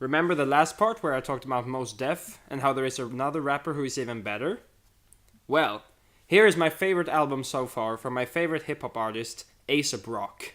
Remember the last part where I talked about Mos Def and how there is another rapper who is even better? Well, here is my favorite album so far from my favorite hip-hop artist, A$AP Rock.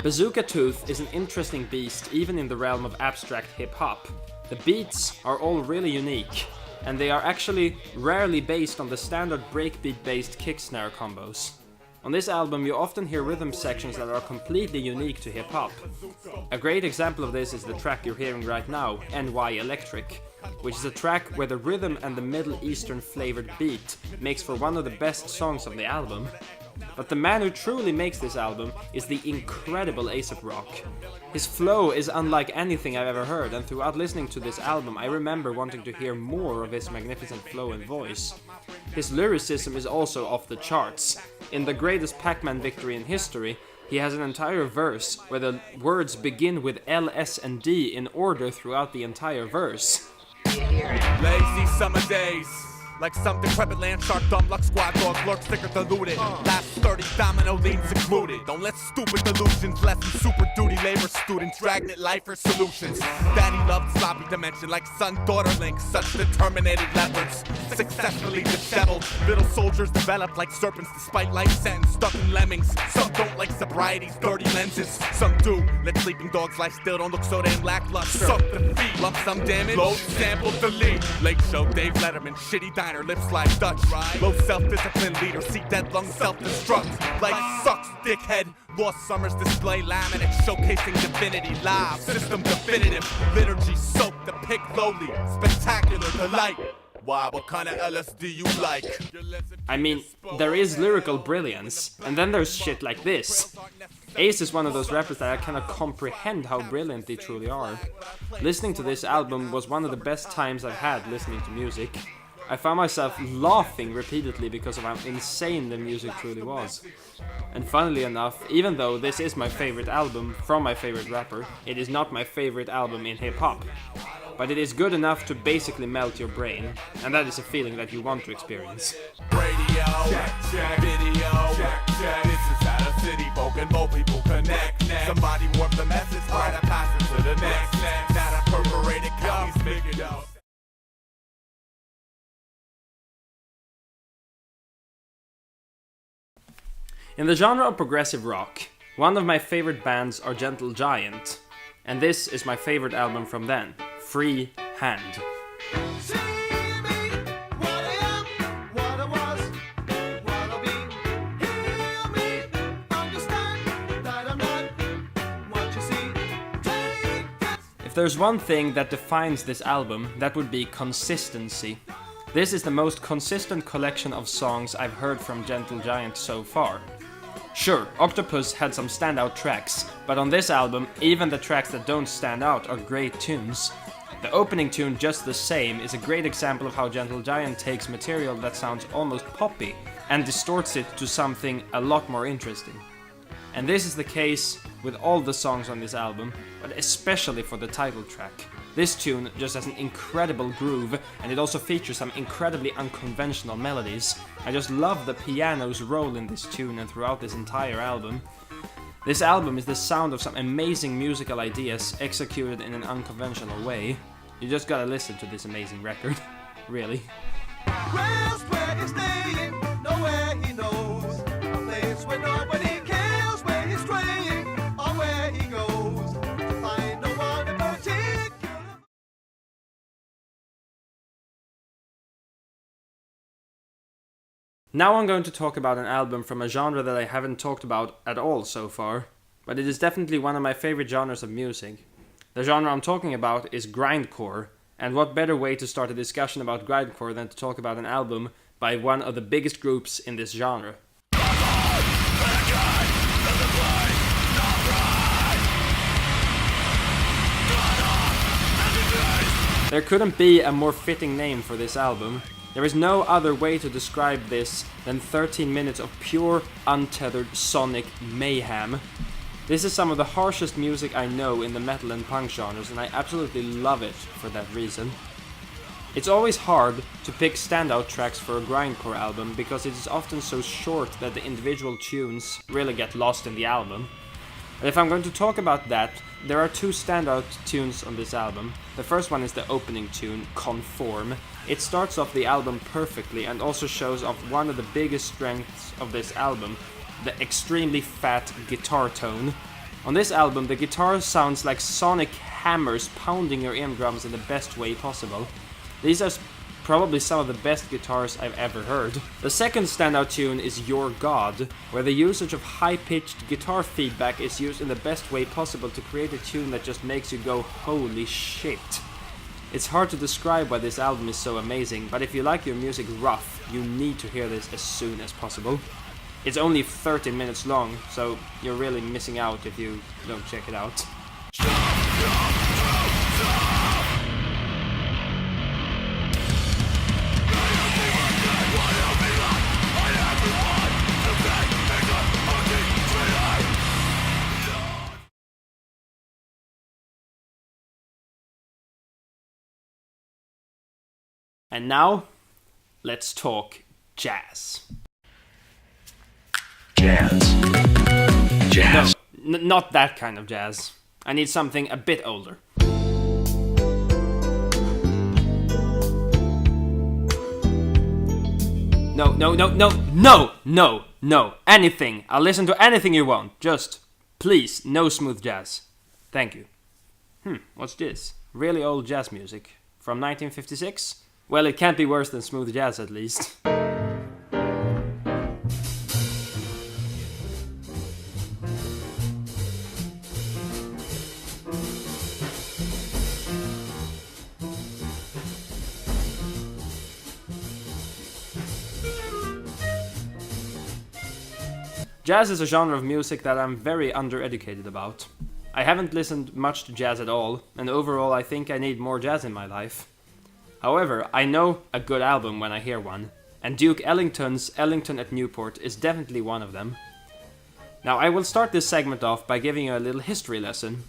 Bazooka Tooth is an interesting beast even in the realm of abstract hip-hop. The beats are all really unique, and they are actually rarely based on the standard breakbeat-based kick-snare combos. On this album you often hear rhythm sections that are completely unique to hip-hop. A great example of this is the track you're hearing right now, NY Electric, which is a track where the rhythm and the Middle Eastern flavored beat makes for one of the best songs on the album. But the man who truly makes this album is the incredible A$AP Rock. His flow is unlike anything I've ever heard, and throughout listening to this album I remember wanting to hear more of his magnificent flow and voice. His lyricism is also off the charts. In the greatest Pac-Man victory in history, he has an entire verse where the words begin with L, S, and D in order throughout the entire verse. Lazy summer days, like some decrepit land shark, dumb luck squad dog, lurk sticker diluted. Last 30 domino leans included. Don't let stupid delusions lessen super duty labor students, dragnet lifer solutions. Daddy loved sloppy dimension like son-daughter links, such determinated leopards. Successfully disheveled, little soldiers developed like serpents despite life sentence, stuck in lemmings. Some don't like sobriety's dirty lenses, some do. Let sleeping dogs lie still, don't look so damn lackluster. Suck the feet, lump sum damage, load, sample, delete. Late show, Dave Letterman, shitty diner, lips like Dutch. Low self-discipline leader, see dead lung self-destruct. Like sucks, dickhead. Lost Summers display laminate showcasing divinity live. System definitive, liturgy soaked, the pick lowly, spectacular delight. Wow, what kind of LSD you like? I mean, there is lyrical brilliance, and then there's shit like this. Ace is one of those rappers that I cannot comprehend how brilliant they truly are. Listening to this album was one of the best times I've had listening to music. I found myself laughing repeatedly because of how insane the music truly was. And funnily enough, even though this is my favorite album from my favorite rapper, it is not my favorite album in hip-hop. But it is good enough to basically melt your brain, and that is a feeling that you want to experience. Radio, check, video, check, this is how the city folk and more people connect. Somebody warp the message, try to pass it to the next. Not a perforated counties figured out. In the genre of progressive rock, one of my favorite bands are Gentle Giant, and this is my favorite album from them, Free Hand. If there's one thing that defines this album, that would be consistency. This is the most consistent collection of songs I've heard from Gentle Giant so far. Sure, Octopus had some standout tracks, but on this album, even the tracks that don't stand out are great tunes. The opening tune, Just the Same, is a great example of how Gentle Giant takes material that sounds almost poppy and distorts it to something a lot more interesting. And this is the case with all the songs on this album, but especially for the title track. This tune just has an incredible groove, and it also features some incredibly unconventional melodies. I just love the piano's role in this tune and throughout this entire album. This album is the sound of some amazing musical ideas executed in an unconventional way. You just gotta listen to this amazing record, really. Where's where he's staying, nowhere he knows. A place where nobody cares where he's straying or where he goes. To find no one in particular. Now I'm going to talk about an album from a genre that I haven't talked about at all so far, but it is definitely one of my favorite genres of music. The genre I'm talking about is grindcore, and what better way to start a discussion about grindcore than to talk about an album by one of the biggest groups in this genre. There couldn't be a more fitting name for this album. There is no other way to describe this than 13 minutes of pure, untethered sonic mayhem. This is some of the harshest music I know in the metal and punk genres, and I absolutely love it for that reason. It's always hard to pick standout tracks for a grindcore album because it is often so short that the individual tunes really get lost in the album. And if I'm going to talk about that, there are two standout tunes on this album. The first one is the opening tune, Conform. It starts off the album perfectly and also shows off one of the biggest strengths of this album, the extremely fat guitar tone. On this album, the guitar sounds like sonic hammers pounding your eardrums in the best way possible. These are probably some of the best guitars I've ever heard. The second standout tune is Your God, where the usage of high-pitched guitar feedback is used in the best way possible to create a tune that just makes you go, holy shit. It's hard to describe why this album is so amazing, but if you like your music rough, you need to hear this as soon as possible. It's only 13 minutes long, so you're really missing out if you don't check it out. And now, let's talk jazz. Jazz. No, not that kind of jazz. I need something a bit older. No. Anything. I'll listen to anything you want. Just, please, no smooth jazz. Thank you. What's this? Really old jazz music. From 1956? Well, it can't be worse than smooth jazz at least. Jazz is a genre of music that I'm very undereducated about. I haven't listened much to jazz at all, and overall I think I need more jazz in my life. However, I know a good album when I hear one, and Duke Ellington's Ellington at Newport is definitely one of them. Now I will start this segment off by giving you a little history lesson.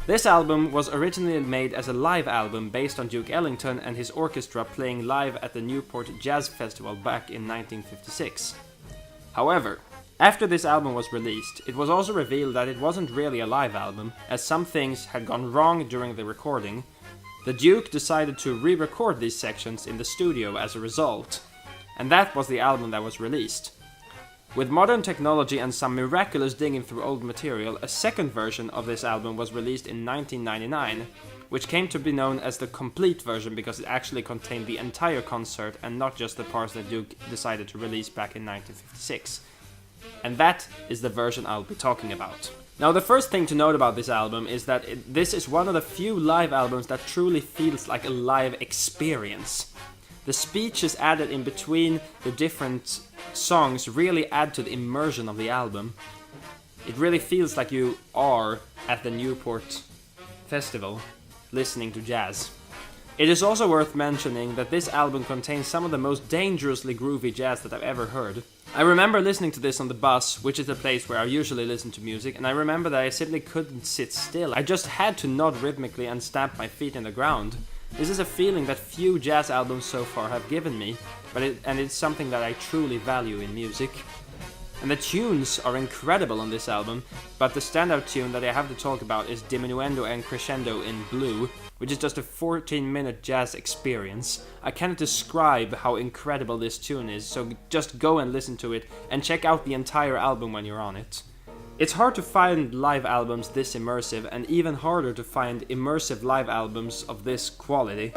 This album was originally made as a live album based on Duke Ellington and his orchestra playing live at the Newport Jazz Festival back in 1956. However, after this album was released, it was also revealed that it wasn't really a live album, as some things had gone wrong during the recording. The Duke decided to re-record these sections in the studio as a result, and that was the album that was released. With modern technology and some miraculous digging through old material, a second version of this album was released in 1999, which came to be known as the complete version because it actually contained the entire concert and not just the parts that Duke decided to release back in 1956. And that is the version I'll be talking about. Now, the first thing to note about this album is that this is one of the few live albums that truly feels like a live experience. The speeches added in between the different songs really add to the immersion of the album. It really feels like you are at the Newport Festival listening to jazz. It is also worth mentioning that this album contains some of the most dangerously groovy jazz that I've ever heard. I remember listening to this on the bus, which is the place where I usually listen to music, and I remember that I simply couldn't sit still. I just had to nod rhythmically and stamp my feet in the ground. This is a feeling that few jazz albums so far have given me, and it's something that I truly value in music. And the tunes are incredible on this album, but the standout tune that I have to talk about is Diminuendo and Crescendo in Blue, which is just a 14-minute jazz experience. I cannot describe how incredible this tune is, so just go and listen to it, and check out the entire album when you're on it. It's hard to find live albums this immersive, and even harder to find immersive live albums of this quality.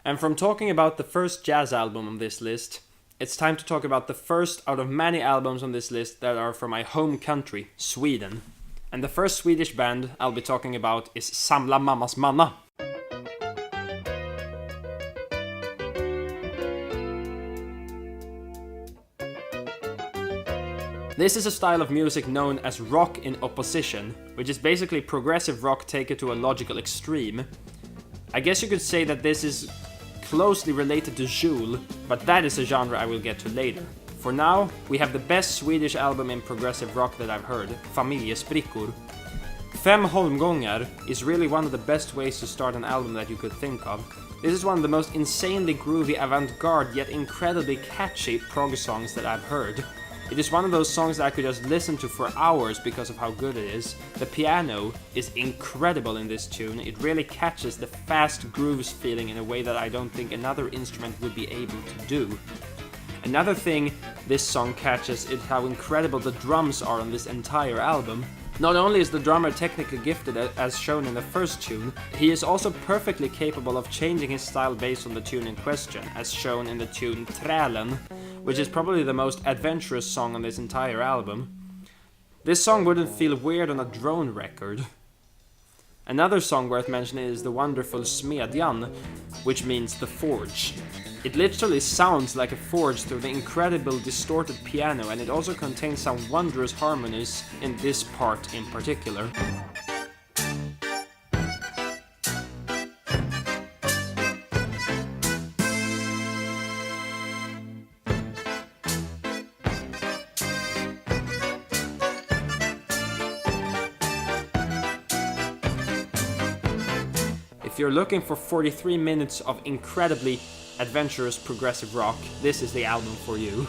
And from talking about the first jazz album on this list, it's time to talk about the first out of many albums on this list that are from my home country, Sweden. And the first Swedish band I'll be talking about is Samla Mama. This is a style of music known as rock in opposition, which is basically progressive rock taken to a logical extreme. I guess you could say that this is closely related to Joule, but that is a genre I will get to later. For now, we have the best Swedish album in progressive rock that I've heard, Familjesprickor. Fem holmgångar is really one of the best ways to start an album that you could think of. This is one of the most insanely groovy avant-garde yet incredibly catchy prog songs that I've heard. It is one of those songs that I could just listen to for hours because of how good it is. The piano is incredible in this tune. It really catches the fast grooves feeling in a way that I don't think another instrument would be able to do. Another thing this song catches is how incredible the drums are on this entire album. Not only is the drummer technically gifted as shown in the first tune, he is also perfectly capable of changing his style based on the tune in question, as shown in the tune Trälen, which is probably the most adventurous song on this entire album. This song wouldn't feel weird on a drone record. Another song worth mentioning is the wonderful Smedjan, which means the forge. It literally sounds like a forge through the incredible distorted piano, and it also contains some wondrous harmonies in this part in particular. If you're looking for 43 minutes of incredibly adventurous progressive rock, this is the album for you.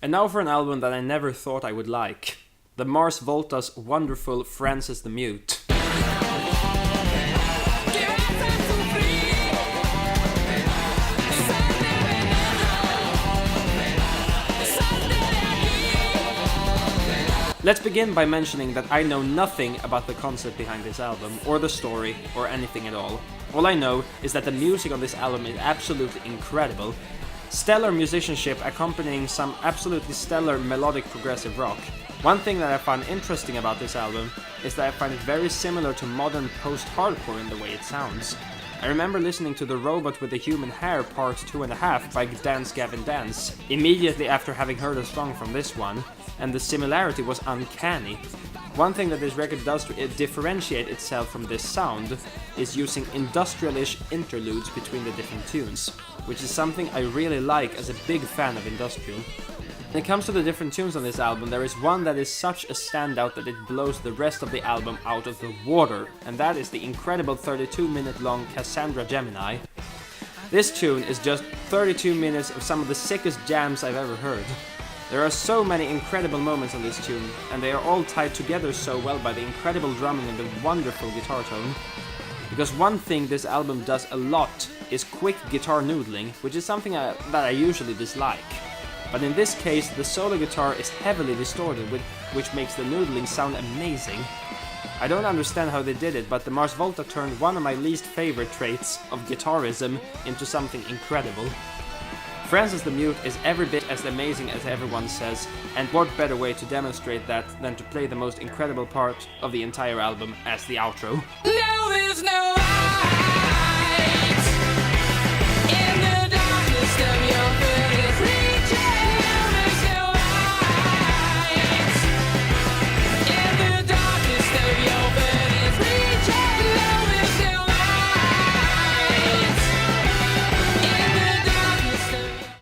And now for an album that I never thought I would like. The Mars Volta's wonderful Francis the Mute. Let's begin by mentioning that I know nothing about the concept behind this album, or the story, or anything at all. All I know is that the music on this album is absolutely incredible. Stellar musicianship accompanying some absolutely stellar melodic progressive rock. One thing that I find interesting about this album is that I find it very similar to modern post-hardcore in the way it sounds. I remember listening to The Robot with the Human Hair Part 2.5 by Dance Gavin Dance immediately after having heard a song from this one, and the similarity was uncanny. One thing that this record does to differentiate itself from this sound is using industrial-ish interludes between the different tunes, which is something I really like as a big fan of industrial. When it comes to the different tunes on this album, there is one that is such a standout that it blows the rest of the album out of the water, and that is the incredible 32-minute long Cassandra Gemini. This tune is just 32 minutes of some of the sickest jams I've ever heard. There are so many incredible moments on this tune, and they are all tied together so well by the incredible drumming and the wonderful guitar tone. Because one thing this album does a lot is quick guitar noodling, which is something that I usually dislike. But in this case, the solo guitar is heavily distorted, which makes the noodling sound amazing. I don't understand how they did it, but the Mars Volta turned one of my least favorite traits of guitarism into something incredible. Francis the Mute is every bit as amazing as everyone says, and what better way to demonstrate that than to play the most incredible part of the entire album as the outro. Now there's no light in the darkness of your furnace region. Now there's no light in the darkness of your furnace region. Now there's no light in the darkness of...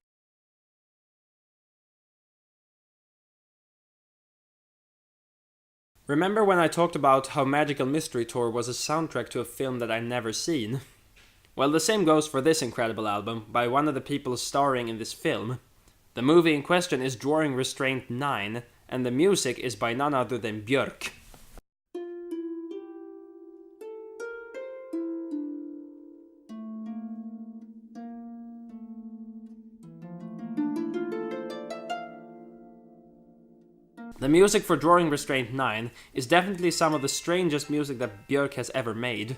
Remember when I talked about how Magical Mystery Tour was a soundtrack to a film that I'd never seen? Well, the same goes for this incredible album, by one of the people starring in this film. The movie in question is Drawing Restraint 9, and the music is by none other than Björk. The music for Drawing Restraint 9 is definitely some of the strangest music that Björk has ever made.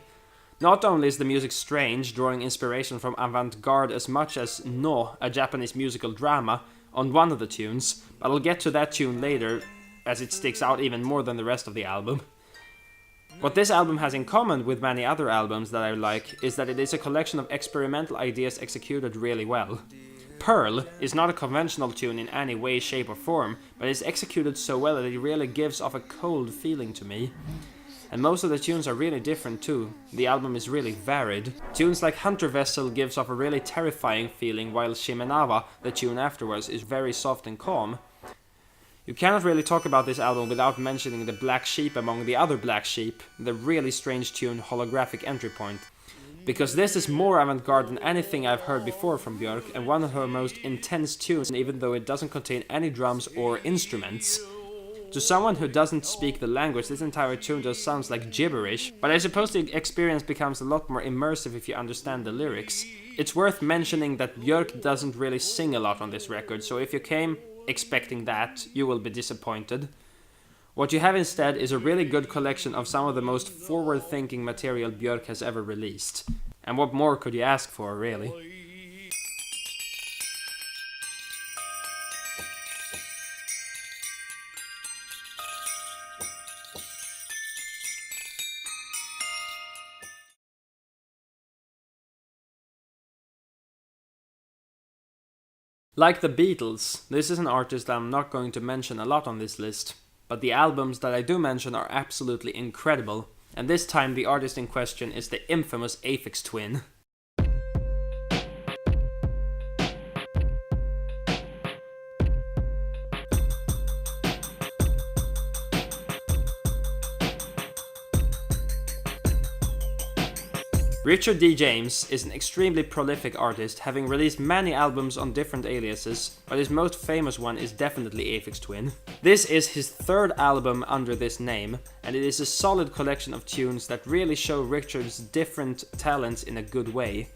Not only is the music strange, drawing inspiration from avant-garde as much as No, a Japanese musical drama, on one of the tunes, but I'll get to that tune later as it sticks out even more than the rest of the album. What this album has in common with many other albums that I like is that it is a collection of experimental ideas executed really well. Pearl is not a conventional tune in any way, shape or form, but is executed so well that it really gives off a cold feeling to me. And most of the tunes are really different too. The album is really varied. Tunes like Hunter Vessel gives off a really terrifying feeling, while Shimenawa, the tune afterwards, is very soft and calm. You cannot really talk about this album without mentioning the black sheep among the other black sheep, the really strange tune Holographic Entry Point. Because this is more avant-garde than anything I've heard before from Björk, and one of her most intense tunes, even though it doesn't contain any drums or instruments. To someone who doesn't speak the language, this entire tune just sounds like gibberish, but I suppose the experience becomes a lot more immersive if you understand the lyrics. It's worth mentioning that Björk doesn't really sing a lot on this record, so if you came expecting that, you will be disappointed. What you have instead is a really good collection of some of the most forward-thinking material Björk has ever released. And what more could you ask for, really? Like the Beatles, this is an artist that I'm not going to mention a lot on this list, but the albums that I do mention are absolutely incredible, and this time the artist in question is the infamous Afix Twin. Richard D. James is an extremely prolific artist, having released many albums on different aliases, but his most famous one is definitely Afix Twin. This is his third album under this name, and it is a solid collection of tunes that really show Richard's different talents in a good way.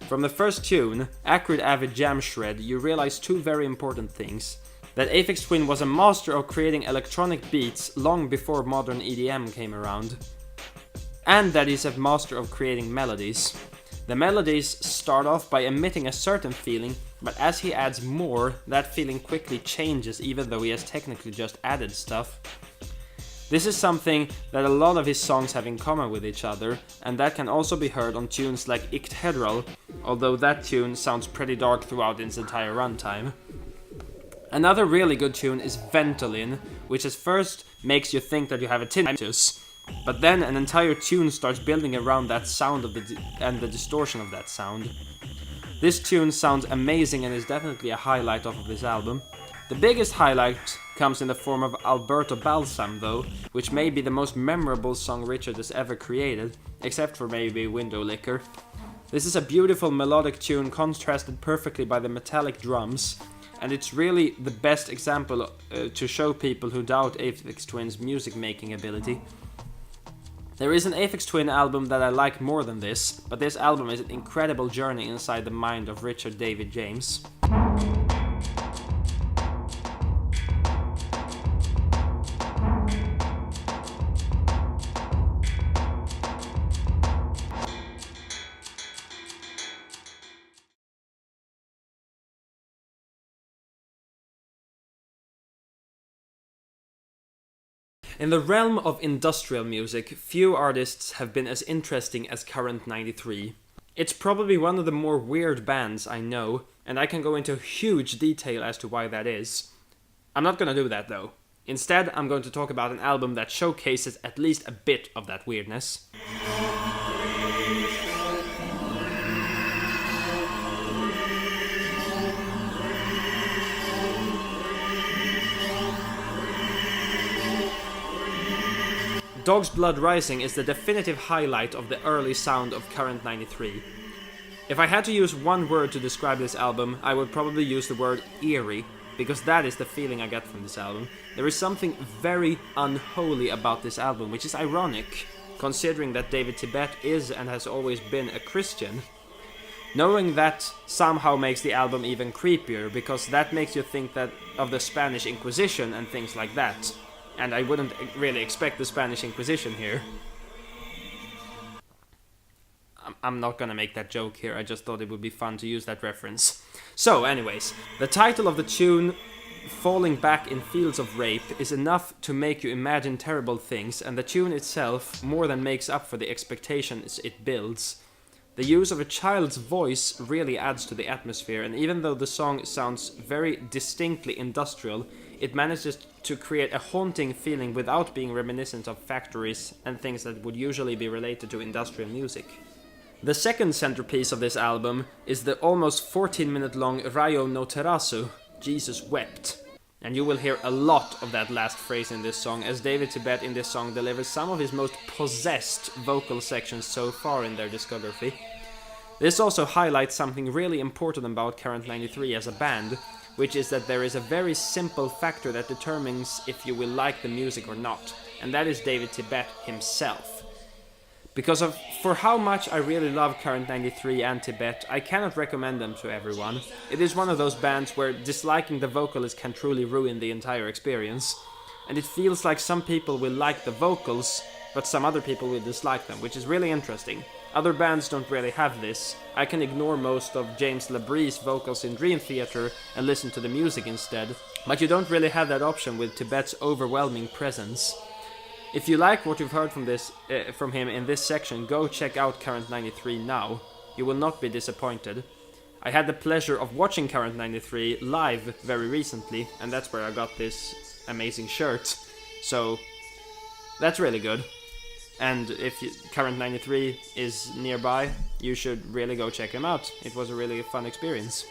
From the first tune, Acrid Avid Jam Shred, you realize two very important things. That Afix Twin was a master of creating electronic beats long before modern EDM came around. And that he's a master of creating melodies. The melodies start off by emitting a certain feeling, but as he adds more, that feeling quickly changes even though he has technically just added stuff. This is something that a lot of his songs have in common with each other, and that can also be heard on tunes like Untethered, although that tune sounds pretty dark throughout its entire runtime. Another really good tune is Ventolin, which at first makes you think that you have a tinnitus, but then an entire tune starts building around that sound and the distortion of that sound. This tune sounds amazing and is definitely a highlight of this album. The biggest highlight comes in the form of Alberto Balsam though, which may be the most memorable song Richard has ever created, except for maybe Window Licker. This is a beautiful melodic tune contrasted perfectly by the metallic drums, and it's really the best example to show people who doubt Afix Twin's music making ability. There is an Afix Twin album that I like more than this, but this album is an incredible journey inside the mind of Richard David James. In the realm of industrial music, few artists have been as interesting as Current 93. It's probably one of the more weird bands I know, and I can go into huge detail as to why that is. I'm not gonna do that though. Instead, I'm going to talk about an album that showcases at least a bit of that weirdness. Dog's Blood Rising is the definitive highlight of the early sound of Current 93. If I had to use one word to describe this album, I would probably use the word eerie, because that is the feeling I get from this album. There is something very unholy about this album, which is ironic, considering that David Tibet is and has always been a Christian. Knowing that somehow makes the album even creepier, because that makes you think that of the Spanish Inquisition and things like that. And I wouldn't really expect the Spanish Inquisition here. I'm not gonna make that joke here, I just thought it would be fun to use that reference. So anyways, the title of the tune, Falling Back in Fields of Rape, is enough to make you imagine terrible things, and the tune itself more than makes up for the expectations it builds. The use of a child's voice really adds to the atmosphere, and even though the song sounds very distinctly industrial, it manages to create a haunting feeling without being reminiscent of factories and things that would usually be related to industrial music. The second centerpiece of this album is the almost 14-minute long Rayo no Terasu, Jesus Wept. And you will hear a lot of that last phrase in this song, as David Tibet in this song delivers some of his most possessed vocal sections so far in their discography. This also highlights something really important about Current 93 as a band, which is that there is a very simple factor that determines if you will like the music or not, and that is David Tibet himself. For how much I really love Current 93 and Tibet, I cannot recommend them to everyone. It is one of those bands where disliking the vocalist can truly ruin the entire experience, and it feels like some people will like the vocals, but some other people will dislike them, which is really interesting. Other bands don't really have this. I can ignore most of James LaBrie's vocals in Dream Theater and listen to the music instead, but you don't really have that option with Tibet's overwhelming presence. If you like what you've heard from him in this section, go check out Current 93 now. You will not be disappointed. I had the pleasure of watching Current 93 live very recently, and that's where I got this amazing shirt. So, that's really good. And if Current 93 is nearby, you should really go check him out. It was a really fun experience.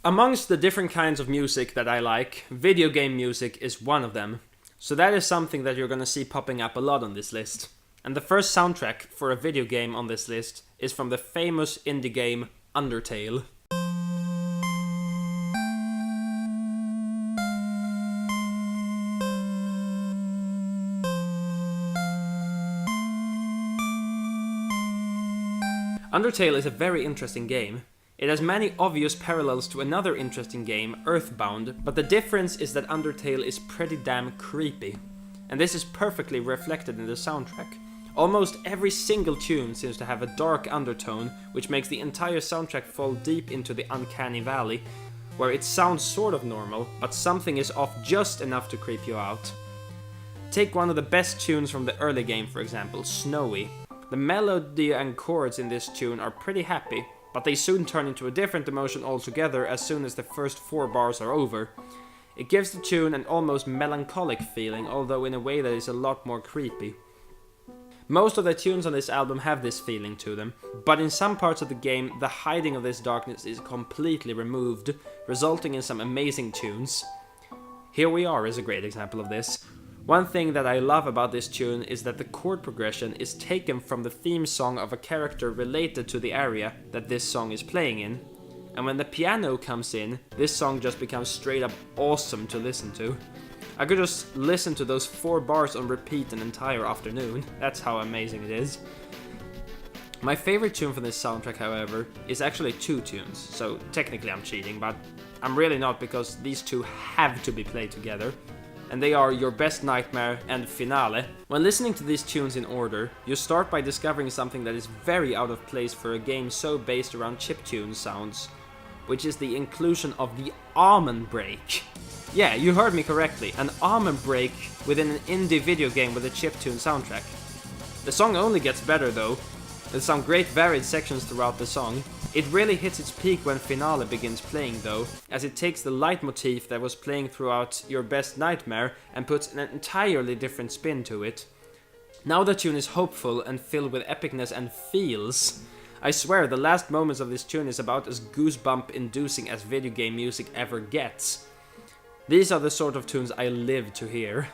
Amongst the different kinds of music that I like, video game music is one of them. So that is something that you're gonna see popping up a lot on this list. And the first soundtrack for a video game on this list is from the famous indie game Undertale. Undertale is a very interesting game. It has many obvious parallels to another interesting game, Earthbound, but the difference is that Undertale is pretty damn creepy. And this is perfectly reflected in the soundtrack. Almost every single tune seems to have a dark undertone, which makes the entire soundtrack fall deep into the uncanny valley, where it sounds sort of normal, but something is off just enough to creep you out. Take one of the best tunes from the early game, for example, Snowy. The melody and chords in this tune are pretty happy, but they soon turn into a different emotion altogether as soon as the first 4 bars are over. It gives the tune an almost melancholic feeling, although in a way that is a lot more creepy. Most of the tunes on this album have this feeling to them, but in some parts of the game, the hiding of this darkness is completely removed, resulting in some amazing tunes. Here We Are is a great example of this. One thing that I love about this tune is that the chord progression is taken from the theme song of a character related to the area that this song is playing in. And when the piano comes in, this song just becomes straight up awesome to listen to. I could just listen to those 4 bars on repeat an entire afternoon. That's how amazing it is. My favorite tune from this soundtrack, however, is actually 2 tunes, so technically I'm cheating, but I'm really not, because these 2 have to be played together. And they are Your Best Nightmare and Finale. When listening to these tunes in order, you start by discovering something that is very out of place for a game so based around chiptune sounds, which is the inclusion of the almond break. Yeah, you heard me correctly, an almond break within an indie video game with a chiptune soundtrack. The song only gets better though. There's some great varied sections throughout the song. It really hits its peak when Finale begins playing though, as it takes the leitmotif that was playing throughout Your Best Nightmare and puts an entirely different spin to it. Now the tune is hopeful and filled with epicness and feels. I swear the last moments of this tune is about as goosebump inducing as video game music ever gets. These are the sort of tunes I live to hear.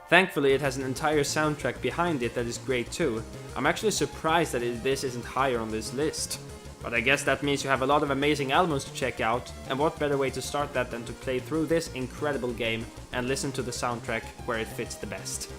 Thankfully it has an entire soundtrack behind it that is great too. I'm actually surprised that this isn't higher on this list. But I guess that means you have a lot of amazing albums to check out, and what better way to start that than to play through this incredible game and listen to the soundtrack where it fits the best.